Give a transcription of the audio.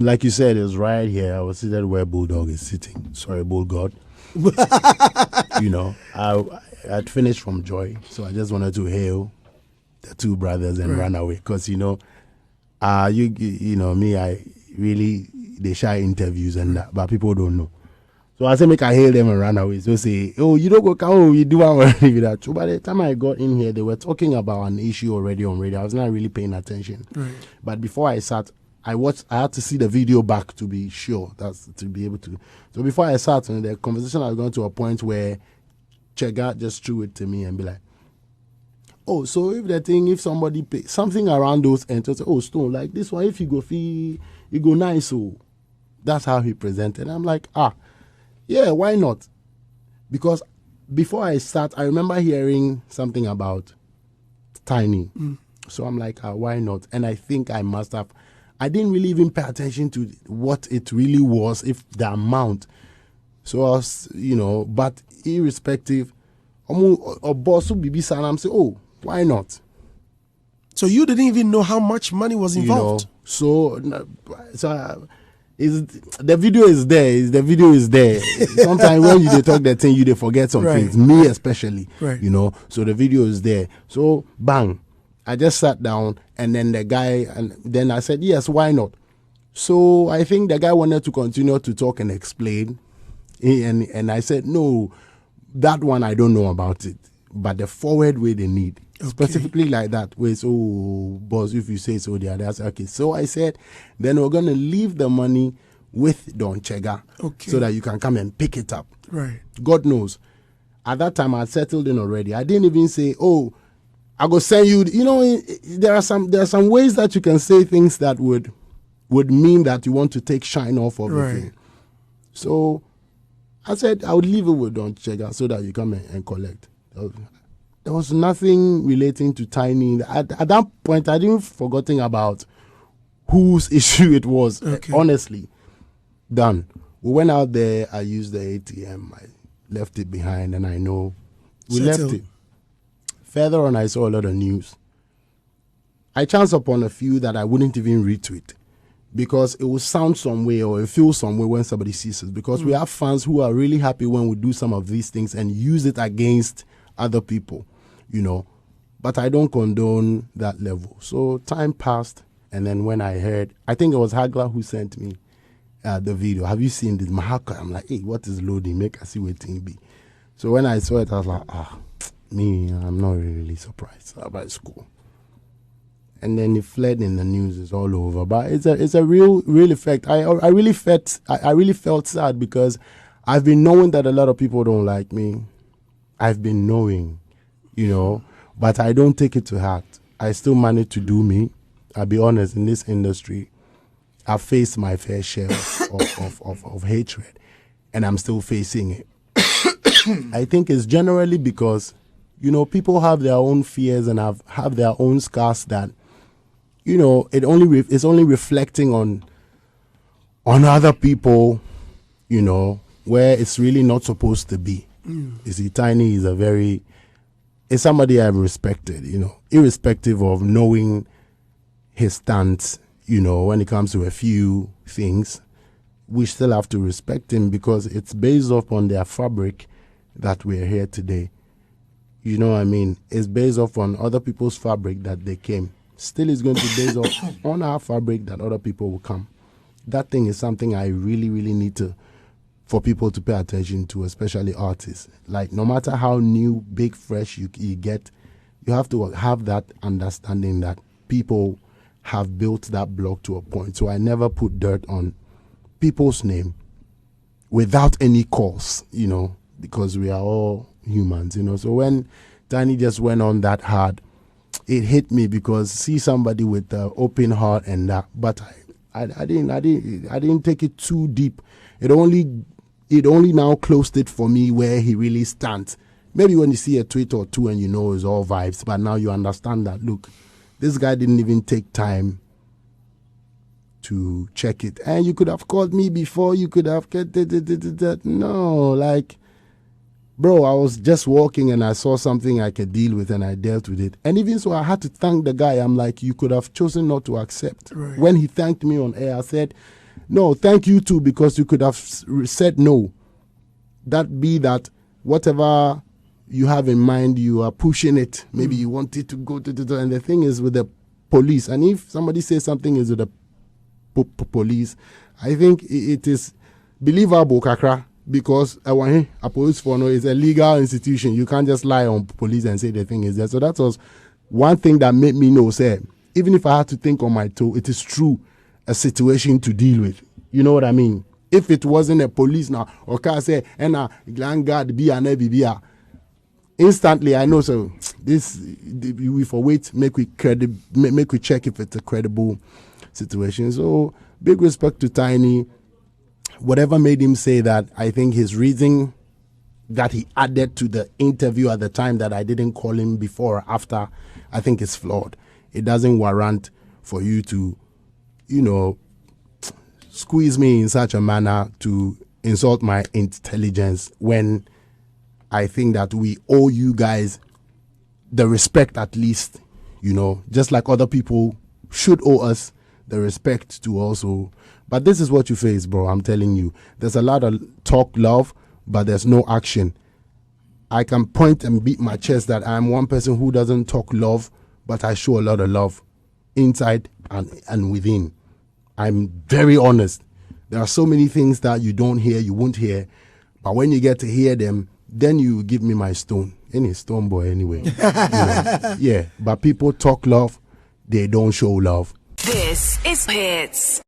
Like you said, it's right here. I was seated where Bulldog is sitting. Sorry, Bull God. I had finished from Joy, so I just wanted to hail the two brothers and run away. Because, me, I really, they shy interviews and that, but people don't know. So I said, make I hail them and run away. So say, oh, you don't go come home, you do already with that. So by the time I got in here, they were talking about an issue already on radio. I was not really paying attention. Right. But before I sat, I had to see the video back to be sure, that's to be able to. So before I sat, and the conversation was going to a point where Chega just threw it to me and be like, oh, so if somebody pay something around those ends, oh, Stone, like this one, if you go fee, you go nice. So that's how he presented. I'm like, yeah, why not? Because before I start, I remember hearing something about Tinny. So I'm like, why not? And I think I must have. I didn't really even pay attention to what it really was, if the amount. So I was, but irrespective, boss would be saying, I'm saying, oh, why not? So you didn't even know how much money was involved? So the video is there. The video is there. Sometimes when they talk that thing, they forget some things. Me especially, So the video is there. So bang, I just sat down, and then the guy, and then I said, yes, why not? So I think the guy wanted to continue to talk and explain, and I said, no, that one I don't know about it, but the forward way they need. Specifically like that, where it's, oh, boss, if you say so, the others. Okay, so I said, then we're going to leave the money with Don Chega so that you can come and pick it up. Right. God knows. At that time, I had settled in already. I didn't even say, oh, I go send you. There are some ways that you can say things that would mean that you want to take shine off of the thing. So I said, I would leave it with Don Chega so that you come and collect. There was nothing relating to Tinny. At that point, I didn't forgotten about whose issue it was. Honestly, done. We went out there. I used the ATM. I left it behind, and I know we left it. Further on, I saw a lot of news. I chanced upon a few that I wouldn't even retweet because it will sound some way or it feels some way when somebody sees it. Because we have fans who are really happy when we do some of these things and use it against other people, But I don't condone that level. So time passed, and then when I heard, I think it was Hagler who sent me the video. Have you seen this? Mahaka? I'm like, hey, what is loading? Make us see what it be. So when I saw it, I was like, I'm not really surprised. But it's cool. And then it fled in the news. It's all over. But it's a real effect. I really felt sad because I've been knowing that a lot of people don't like me. I've been knowing, but I don't take it to heart. I still manage to do me. I'll be honest, in this industry, I've faced my fair share of hatred, and I'm still facing it. I think it's generally because, people have their own fears and have their own scars that, it's only reflecting on other people, where it's really not supposed to be. You see, Tinny is somebody I've respected, irrespective of knowing his stance, when it comes to a few things, we still have to respect him because it's based off on their fabric that we're here today. You know what I mean? It's based off on other people's fabric that they came. Still is going to be based off on our fabric that other people will come. That thing is something I really, really need for people to pay attention to, especially artists. Like, no matter how new, big, fresh you get, you have to have that understanding that people have built that block to a point. So I never put dirt on people's name without any cause, because we are all humans, So when Tinny just went on that hard, it hit me because see somebody with an open heart and that, but I didn't take it too deep. It only now closed it for me where he really stands. Maybe when you see a tweet or two and it's all vibes, but now you understand that, look, this guy didn't even take time to check it. And you could have called me before, you could have... No, like, bro, I was just walking and I saw something I could deal with and I dealt with it. And even so, I had to thank the guy. I'm like, you could have chosen not to accept. Right. When he thanked me on air, I said, No, thank you too, because you could have said no. That be that whatever you have in mind, you are pushing it. Maybe you want it to go to, and the thing is with the police. And if somebody says something is with the police, I think it is believable, kakra, because a police for no is a legal institution. You can't just lie on police and say the thing is there. So that was one thing that made me know, say, even if I had to think on my toe, it is true a situation to deal with. You know what I mean? If it wasn't a police now, or can I say, and a grand guard be an EBBA, instantly I know, so this, we for wait, make we check if it's a credible situation. So big respect to Tinny. Whatever made him say that, I think his reason that he added to the interview at the time that I didn't call him before or after, I think is flawed. It doesn't warrant for you to, squeeze me in such a manner to insult my intelligence when I think that we owe you guys the respect, at least, just like other people should owe us the respect to also. But this is what you face, bro. I'm telling you. There's a lot of talk love, but there's no action. I can point and beat my chest that I'm one person who doesn't talk love, but I show a lot of love inside and within. I'm very honest. There are so many things that you don't hear, you won't hear. But when you get to hear them, then you give me my stone. Any Stonebwoy anyway. Yeah, but people talk love, they don't show love. This is Hits.